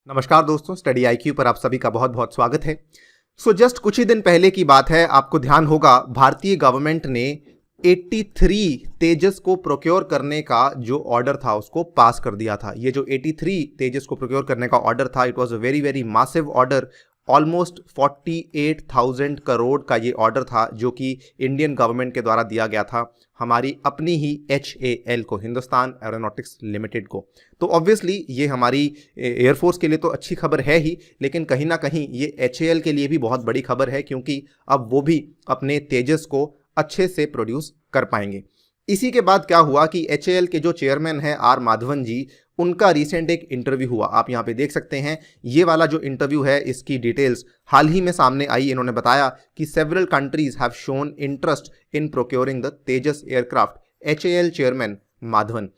नमस्कार दोस्तों, study IQ पर आप सभी का बहुत बहुत स्वागत है। जस्ट कुछ ही दिन पहले की बात है, आपको ध्यान होगा भारतीय गवर्नमेंट ने 83 तेजस को प्रोक्योर करने का जो ऑर्डर था उसको पास कर दिया था। ये जो 83 तेजस को प्रोक्योर करने का ऑर्डर था, it was a very very massive order. Almost 48,000 crore का ये ऑर्डर था जो कि इंडियन गवर्नमेंट के द्वारा दिया गया था हमारी अपनी ही HAL को, हिंदुस्तान एरोनॉटिक्स लिमिटेड को। तो ऑब्वियसली ये हमारी एयरफोर्स के लिए तो अच्छी खबर है ही, लेकिन कहीं ना कहीं ये HAL के लिए भी बहुत बड़ी खबर है, क्योंकि अब वो भी अपने तेजस को अच्छे से प्रोड्यूस कर पाएंगे। इसी के बाद क्या हुआ कि HAL के जो चेयरमैन हैं R माधवन जी, उनका रिसेंट एक इंटरव्यू हुआ। आप यहाँ पे देख सकते हैं, ये वाला जो इंटरव्यू है इसकी डिटेल्स हाल ही में सामने आई। इन्होंने बताया कि several countries have shown interest in procuring the Tejas aircraft, HAL chairman Madhavan.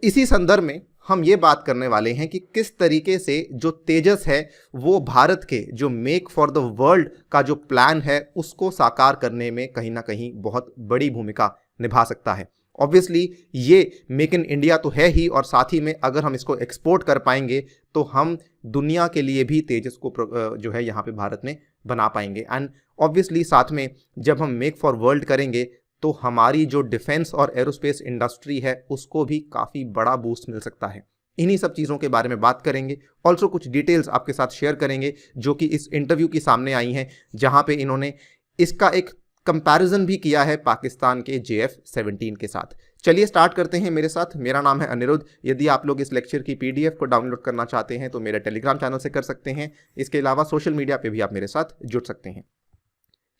इसी संदर्भ में हम ये बात करने वाले हैं कि किस तरीके से जो तेजस है वो भारत के जो मेक फॉर द वर्ल्ड का जो प्लान है उसको साकार करने में कहीं ना कहीं बहुत बड़ी भूमिका निभा सकता है। ऑब्वियसली ये मेक इन इंडिया तो है ही, और साथ ही में अगर हम इसको एक्सपोर्ट कर पाएंगे तो हम दुनिया के लिए भी तेजस को जो है यहाँ पे भारत में बना पाएंगे। एंड ऑब्वियसली साथ में जब हम मेक फॉर वर्ल्ड करेंगे तो हमारी जो डिफेंस और एरोस्पेस इंडस्ट्री है उसको भी काफ़ी बड़ा बूस्ट मिल सकता है। इन्हीं सब चीज़ों के बारे में बात करेंगे। ऑल्सो कुछ डिटेल्स आपके साथ शेयर करेंगे जो कि इस इंटरव्यू की सामने आई हैं, जहाँ पे इन्होंने इसका एक कंपैरिजन भी किया है पाकिस्तान के JF-17 के साथ। चलिए स्टार्ट करते हैं मेरे साथ। मेरा नाम है अनिरुद्ध। यदि आप लोग इस लेक्चर की PDF को डाउनलोड करना चाहते हैं तो मेरे टेलीग्राम चैनल से कर सकते हैं। इसके अलावा सोशल मीडिया पे भी आप मेरे साथ जुड़ सकते हैं।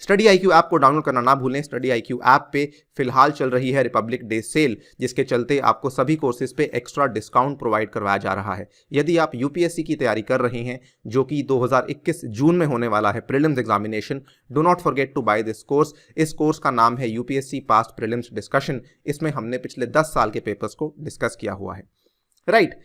स्टडी आईक्यू ऐप को डाउनलोड करना ना भूलें। स्टडी आईक्यू ऐप पे फिलहाल चल रही है रिपब्लिक डे सेल, जिसके चलते आपको सभी कोर्सेज पे एक्स्ट्रा डिस्काउंट प्रोवाइड करवाया जा रहा है। यदि आप UPSC की तैयारी कर रहे हैं जो कि 2021 जून में होने वाला है, prelims examination, do not forget to buy this course. इस कोर्स का नाम है UPSC पास्ट प्रीलिम्स डिस्कशन। इसमें हमने पिछले 10 साल के पेपर्स को डिस्कस किया हुआ है। राइट।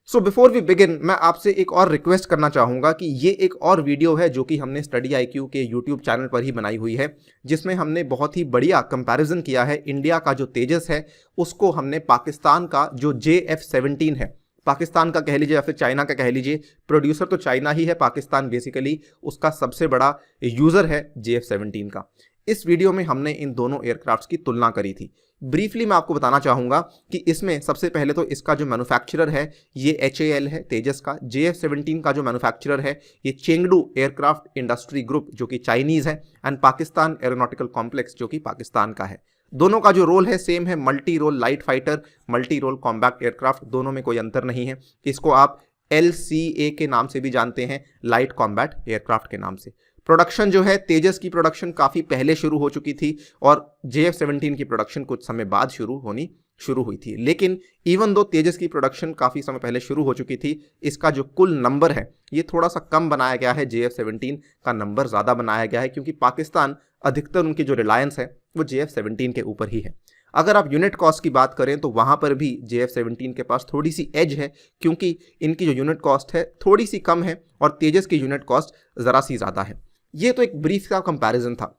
बिफोर वी बिगिन, मैं आपसे एक और रिक्वेस्ट करना चाहूँगा कि ये एक और वीडियो है जो कि हमने स्टडी आईक्यू के यूट्यूब चैनल पर ही बनाई हुई है, जिसमें हमने बहुत ही बढ़िया कंपैरिजन किया है। इंडिया का जो तेजस है उसको हमने पाकिस्तान का जो JF-17 है, पाकिस्तान का कह लीजिए या फिर चाइना का कह लीजिए, प्रोड्यूसर तो चाइना ही है, पाकिस्तान बेसिकली उसका सबसे बड़ा यूज़र है JF-17 का। इस वीडियो में हमने इन दोनों एयरक्राफ्ट्स की तुलना करी थी। ब्रीफली मैं आपको बताना चाहूँगा कि इसमें सबसे पहले तो इसका जो मैन्युफैक्चरर है ये HAL है तेजस का। JF-17 का जो मैन्युफैक्चरर है ये चेंगडू एयरक्राफ्ट इंडस्ट्री ग्रुप जो कि चाइनीज़ है, एंड पाकिस्तान एरोनॉटिकल कॉम्प्लेक्स जो कि पाकिस्तान का है। दोनों का जो रोल है सेम है, multi role light fighter, multi role combat aircraft, दोनों में कोई अंतर नहीं है। इसको आप LCA के नाम से भी जानते हैं, लाइट कॉम्बैट एयरक्राफ्ट के नाम से। प्रोडक्शन जो है, तेजस की प्रोडक्शन काफ़ी पहले शुरू हो चुकी थी और JF-17 की प्रोडक्शन कुछ समय बाद शुरू हुई थी। लेकिन इवन दो तेजस की प्रोडक्शन काफ़ी समय पहले शुरू हो चुकी थी, इसका जो कुल नंबर है ये थोड़ा सा कम बनाया गया है। JF-17 का नंबर ज़्यादा बनाया गया है क्योंकि पाकिस्तान अधिकतर उनकी जो रिलायंस है वो JF-17 के ऊपर ही है। अगर आप यूनिट कॉस्ट की बात करें तो वहाँ पर भी JF-17 के पास थोड़ी सी एज है, क्योंकि इनकी जो यूनिट कॉस्ट है थोड़ी सी कम है और तेजस की यूनिट कॉस्ट ज़रा सी ज़्यादा है। ये तो एक ब्रीफ का कंपैरिजन था।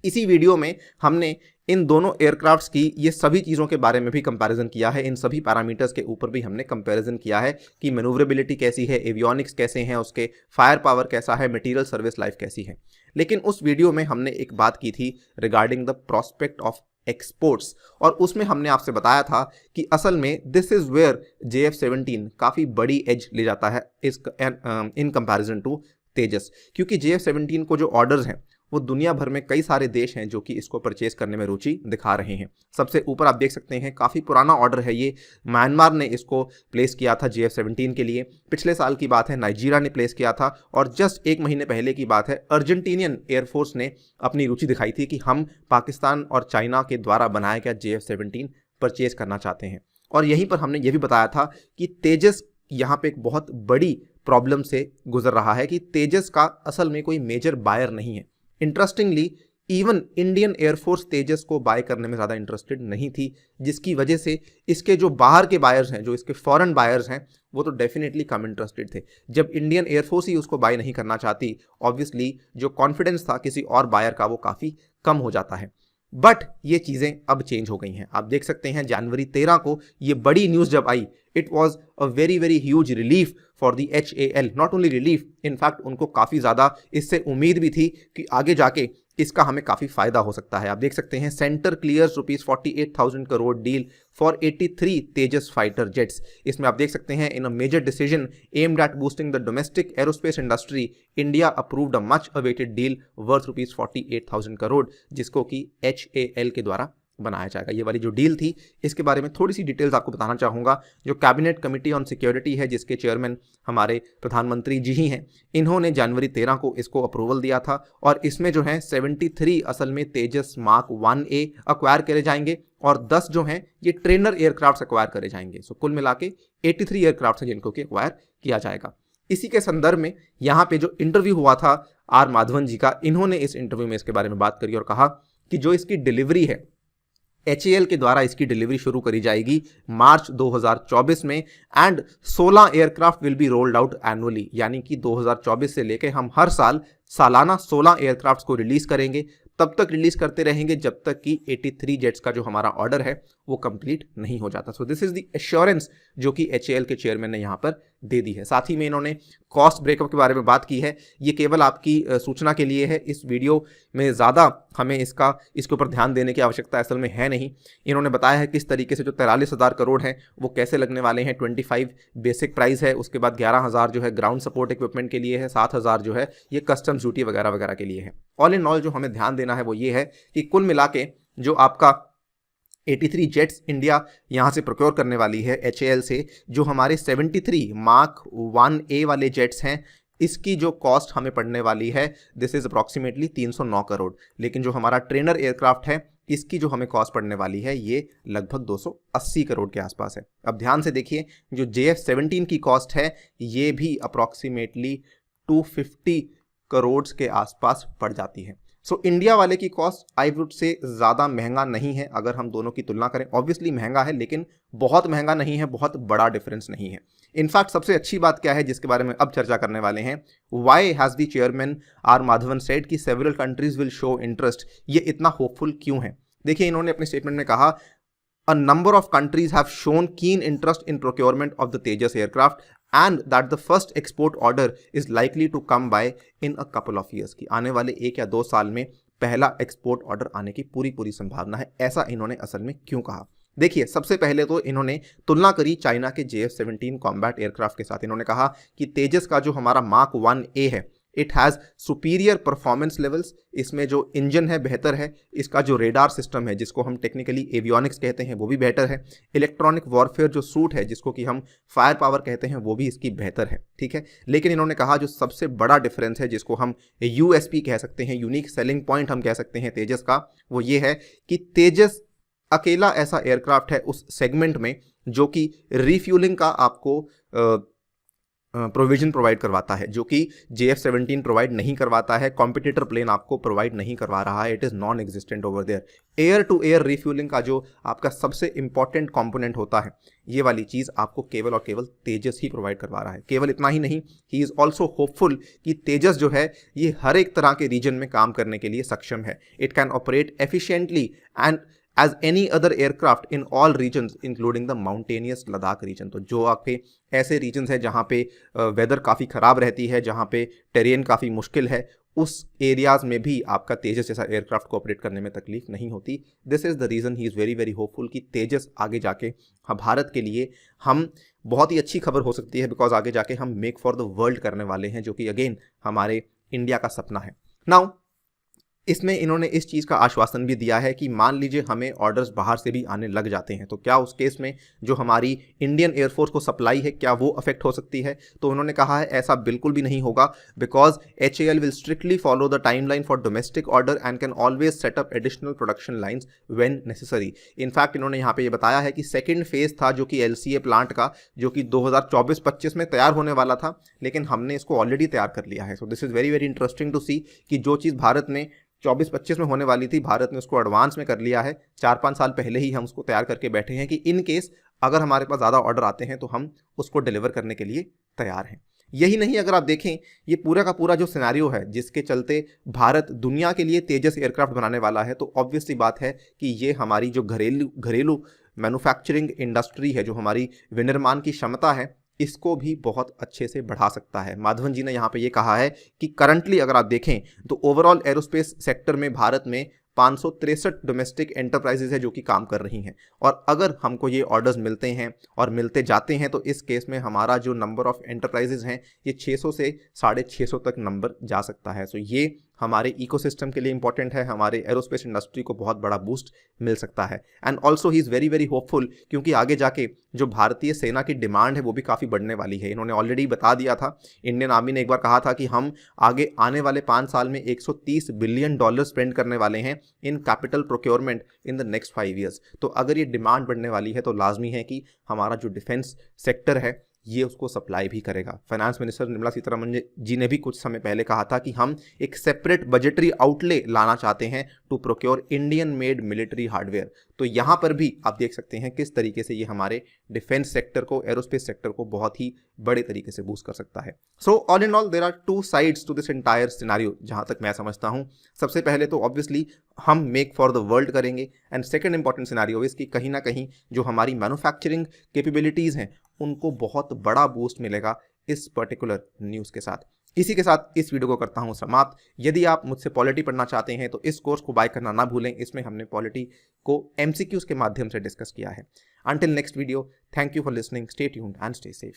इसी वीडियो में हमने इन दोनों एयरक्राफ्ट्स की ये सभी चीज़ों के बारे में भी कंपैरिजन किया है। इन सभी पैरामीटर्स के ऊपर भी हमने कंपैरिजन किया है कि मैन्यूवरेबिलिटी कैसी है, एवियोनिक्स कैसे हैं, उसके फायर पावर कैसा है, मटेरियल सर्विस लाइफ कैसी है। लेकिन उस वीडियो में हमने एक बात की थी regarding the prospect of exports, और उसमें हमने आपसे बताया था कि असल में दिस इज़ वेयर JF-17 काफ़ी बड़ी एज ले जाता है इन कंपैरिजन टू तेजस, क्योंकि JF-17 को जो ऑर्डर्स हैं वो दुनिया भर में कई सारे देश हैं जो कि इसको परचेज करने में रुचि दिखा रहे हैं। सबसे ऊपर आप देख सकते हैं, काफ़ी पुराना ऑर्डर है ये, म्यांमार ने इसको प्लेस किया था JF-17 के लिए। पिछले साल की बात है, नाइजीरिया ने प्लेस किया था, और जस्ट एक महीने पहले की बात है अर्जेंटीनियन एयरफोर्स ने अपनी रुचि दिखाई थी कि हम पाकिस्तान और चाइना के द्वारा बनाया गया JF-17 परचेज करना चाहते हैं। और यहीं पर हमने ये भी बताया था कि तेजस यहाँ पे एक बहुत बड़ी प्रॉब्लम से गुजर रहा है कि तेजस का असल में कोई मेजर बायर नहीं है। इंटरेस्टिंगली इवन इंडियन एयरफोर्स तेजस को बाय करने में ज़्यादा इंटरेस्टेड नहीं थी, जिसकी वजह से इसके जो बाहर के बायर्स हैं, जो इसके फॉरेन बायर्स हैं, वो तो डेफिनेटली कम इंटरेस्टेड थे। जब इंडियन एयरफोर्स ही उसको बाय नहीं करना चाहती, ऑब्वियसली जो कॉन्फिडेंस था किसी और बायर का वो काफ़ी कम हो जाता है। बट ये चीज़ें अब चेंज हो गई हैं। आप देख सकते हैं जनवरी 13 को ये बड़ी न्यूज़ जब आई, it was a very very huge relief for the HAL, not only relief, in fact उनको काफ़ी ज़्यादा इससे उम्मीद भी थी कि आगे जाके इसका हमें काफ़ी फायदा हो सकता है। आप देख सकते हैं centre clears ₹48,000 crore deal for 83 Tejas fighter jets. इसमें आप देख सकते हैं in a major decision aimed at boosting the domestic aerospace industry, India approved a much awaited deal worth ₹48,000 crore, जिसको कि HAL के द्वारा बनाया जाएगा। ये वाली जो डील थी इसके बारे में थोड़ी सी डिटेल्स आपको बताना चाहूँगा। जो कैबिनेट कमेटी ऑन सिक्योरिटी है, जिसके चेयरमैन हमारे प्रधानमंत्री जी ही हैं, इन्होंने जनवरी 13 को इसको अप्रूवल दिया था और इसमें जो है 73 असल में तेजस मार्क 1A अक्वायर करे जाएंगे और 10 जो हैं ये ट्रेनर एयरक्राफ्ट अक्वायर करे जाएंगे। सो कुल मिला के 83 एयरक्राफ्ट हैं जिनको कि अक्वायर किया जाएगा। इसी के संदर्भ में यहाँ पे जो इंटरव्यू हुआ था आर माधवन जी का, इन्होंने इस इंटरव्यू में इसके बारे में बात करी और कहा कि जो इसकी डिलीवरी है HAL के द्वारा इसकी डिलीवरी शुरू करी जाएगी मार्च 2024 में and 16 aircraft will be rolled out annually, यानी कि 2024 से लेके हम हर साल सालाना 16 एयरक्राफ्ट को रिलीज करेंगे, तब तक रिलीज करते रहेंगे जब तक कि 83 जेट्स का जो हमारा ऑर्डर है वो कंप्लीट नहीं हो जाता। So this is the assurance जो कि HAL के चेयरमैन ने यहाँ पर दे दी है। साथ ही में इन्होंने कॉस्ट ब्रेकअप के बारे में बात की है। ये केवल आपकी सूचना के लिए है, इस वीडियो में ज़्यादा हमें इसके ऊपर ध्यान देने की आवश्यकता असल में है नहीं। इन्होंने बताया है किस तरीके से जो 43,000 करोड़ हैं वो कैसे लगने वाले हैं। 25 बेसिक प्राइस है, उसके बाद 11,000 जो है ग्राउंड सपोर्ट इक्विपमेंट के लिए है, 7,000 जो है ये कस्टम्स ड्यूटी वगैरह वगैरह के लिए है। ऑल इन ऑल जो हमें ध्यान देना है वो ये है कि कुल मिला के जो आपका 83 जेट्स इंडिया यहाँ से प्रोक्योर करने वाली है HAL से, जो हमारे 73 मार्क 1A वाले जेट्स हैं, इसकी जो कॉस्ट हमें पड़ने वाली है दिस इज अप्रॉक्सीमेटली 309 करोड़। लेकिन जो हमारा ट्रेनर एयरक्राफ्ट है इसकी जो हमें कॉस्ट पड़ने वाली है ये लगभग 280 करोड़ के आसपास है। अब ध्यान से देखिए, जो JF-17 की कॉस्ट है ये भी अप्रॉक्सीमेटली 250 करोड़ के आसपास पड़ जाती है। सो इंडिया वाले की कॉस्ट आई वुड से ज़्यादा महंगा नहीं है अगर हम दोनों की तुलना करें। ऑब्वियसली महंगा है लेकिन बहुत महंगा नहीं है, बहुत बड़ा डिफरेंस नहीं है। इनफैक्ट सबसे अच्छी बात क्या है जिसके बारे में अब चर्चा करने वाले हैं, why has the chairman R Madhavan said कि several countries will show interest, ये इतना होपफुल क्यों है। देखिए इन्होंने अपने स्टेटमेंट में कहा a number of countries have shown keen interest in procurement of the Tejas aircraft and that the first export order is likely to come by in a couple of years की आने वाले 1 या 2 साल में पहला export order आने की पूरी संभावना है। ऐसा इन्होंने असल में क्यों कहा? देखिए सबसे पहले तो इन्होंने तुलना करी चाइना के JF-17 कॉम्बैट एयरक्राफ्ट के साथ। इन्होंने कहा कि तेजस का जो हमारा मार्क 1A है it has superior performance levels, इसमें जो इंजन है बेहतर है, इसका जो रेडार सिस्टम है जिसको हम टेक्निकली एवियोनिक्स कहते हैं वो भी बेहतर है, इलेक्ट्रॉनिक वॉरफेयर जो सूट है जिसको कि हम फायर पावर कहते हैं वो भी इसकी बेहतर है, ठीक है। लेकिन इन्होंने कहा जो सबसे बड़ा डिफरेंस है जिसको हम USP कह सकते हैं, यूनिक सेलिंग पॉइंट हम कह सकते हैं तेजस का, वो ये है कि तेजस अकेला ऐसा एयरक्राफ्ट है उस सेगमेंट में जो कि रिफ्यूलिंग का आपको प्रोविजन प्रोवाइड करवाता है, जो कि JF-17 प्रोवाइड नहीं करवाता है, कॉम्पिटिटर प्लेन आपको प्रोवाइड नहीं करवा रहा है, it is non existent over there. Air to air refuelling का जो आपका सबसे इंपॉर्टेंट कंपोनेंट होता है, ये वाली चीज़ आपको केवल और केवल तेजस ही प्रोवाइड करवा रहा है। केवल इतना ही नहीं, ही इज़ ऑल्सो होपफुल कि तेजस जो है ये हर एक तरह के रीजन में काम करने के लिए सक्षम है। It can operate efficiently and as any other aircraft in all regions including the mountainous Ladakh region. तो जो आपके ऐसे रीजन्स हैं जहाँ पे वेदर काफ़ी ख़राब रहती है, जहाँ पे टेरेन काफ़ी मुश्किल है, उस एरियाज़ में भी आपका तेजस जैसा एयरक्राफ्ट को ऑपरेट करने में तकलीफ नहीं होती। This is the reason he is very very hopeful कि तेजस आगे जाके भारत के लिए हम बहुत ही अच्छी खबर हो सकती है, बिकॉज आगे जाके हम मेक फॉर द वर्ल्ड करने वाले हैं, जो कि अगेन हमारे इंडिया का सपना है। नाउ इसमें इन्होंने इस चीज़ का आश्वासन भी दिया है कि मान लीजिए हमें ऑर्डर्स बाहर से भी आने लग जाते हैं तो क्या उस केस में जो हमारी इंडियन एयरफोर्स को सप्लाई है क्या वो अफेक्ट हो सकती है। तो उन्होंने कहा है ऐसा बिल्कुल भी नहीं होगा, because HAL will strictly follow the timeline for domestic order and can always set up additional production lines when necessary. In fact इन्होंने यहाँ पे ये बताया है कि सेकेंड फेज था जो कि LCA प्लांट का, जो कि 2024-25 में तैयार होने वाला था, लेकिन हमने इसको ऑलरेडी तैयार कर लिया है। So this is very very interesting to see कि जो चीज़ भारत में 24-25 में होने वाली थी, भारत ने उसको एडवांस में कर लिया है। 4-5 साल पहले ही हम उसको तैयार करके बैठे हैं कि इन केस अगर हमारे पास ज़्यादा ऑर्डर आते हैं तो हम उसको डिलीवर करने के लिए तैयार हैं। यही नहीं, अगर आप देखें ये पूरा का पूरा जो सिनेरियो है जिसके चलते भारत दुनिया के लिए तेजस एयरक्राफ्ट बनाने वाला है, तो ऑब्वियसली बात है कि ये हमारी जो घरेलू मैन्युफैक्चरिंग इंडस्ट्री है, जो हमारी विनिर्माण की क्षमता है, इसको भी बहुत अच्छे से बढ़ा सकता है। माधवन जी ने यहाँ पे ये कहा है कि करंटली अगर आप देखें तो ओवरऑल एरोस्पेस सेक्टर में भारत में 563 डोमेस्टिक एंटरप्राइजेज है जो कि काम कर रही हैं, और अगर हमको ये ऑर्डर्स मिलते हैं और मिलते जाते हैं तो इस केस में हमारा जो नंबर ऑफ एंटरप्राइजेज हैं ये 600 से 650 तक नंबर जा सकता है। सो ये हमारे इकोसिस्टम के लिए इंपॉर्टेंट है, हमारे एरोस्पेस इंडस्ट्री को बहुत बड़ा बूस्ट मिल सकता है। And also he is very very hopeful, क्योंकि आगे जाके जो भारतीय सेना की डिमांड है वो भी काफ़ी बढ़ने वाली है। इन्होंने ऑलरेडी बता दिया था, इंडियन आर्मी ने एक बार कहा था कि हम आगे आने वाले 5 साल में $130 बिलियन स्पेंड करने वाले हैं in capital procurement in the next 5 years. तो अगर ये डिमांड बढ़ने वाली है तो लाजमी है कि हमारा जो डिफेंस सेक्टर है ये उसको सप्लाई भी करेगा। फाइनेंस मिनिस्टर निर्मला सीतारमण जी ने भी कुछ समय पहले कहा था कि हम एक सेपरेट बजटरी आउटले लाना चाहते हैं to procure Indian made military hardware. तो यहाँ पर भी आप देख सकते हैं किस तरीके से ये हमारे डिफेंस सेक्टर को, एरोस्पेस सेक्टर को बहुत ही बड़े तरीके से बूस्ट कर सकता है। So all in all there are 2 sides to this entire scenario, जहाँ तक मैं समझता हूँ। सबसे पहले तो ऑब्वियसली हम मेक फॉर द वर्ल्ड करेंगे, and second important scenario is कि कहीं ना कहीं जो हमारी मैन्युफैक्चरिंग कैपेबिलिटीज़ हैं उनको बहुत बड़ा बूस्ट मिलेगा इस पर्टिकुलर न्यूज़ के साथ। इसी के साथ इस वीडियो को करता हूं समाप्त। यदि आप मुझसे पॉलिटी पढ़ना चाहते हैं तो इस कोर्स को बाय करना ना भूलें, इसमें हमने पॉलिटी को MCQs के माध्यम से डिस्कस किया है। Until next video, thank you for listening, stay tuned and stay safe.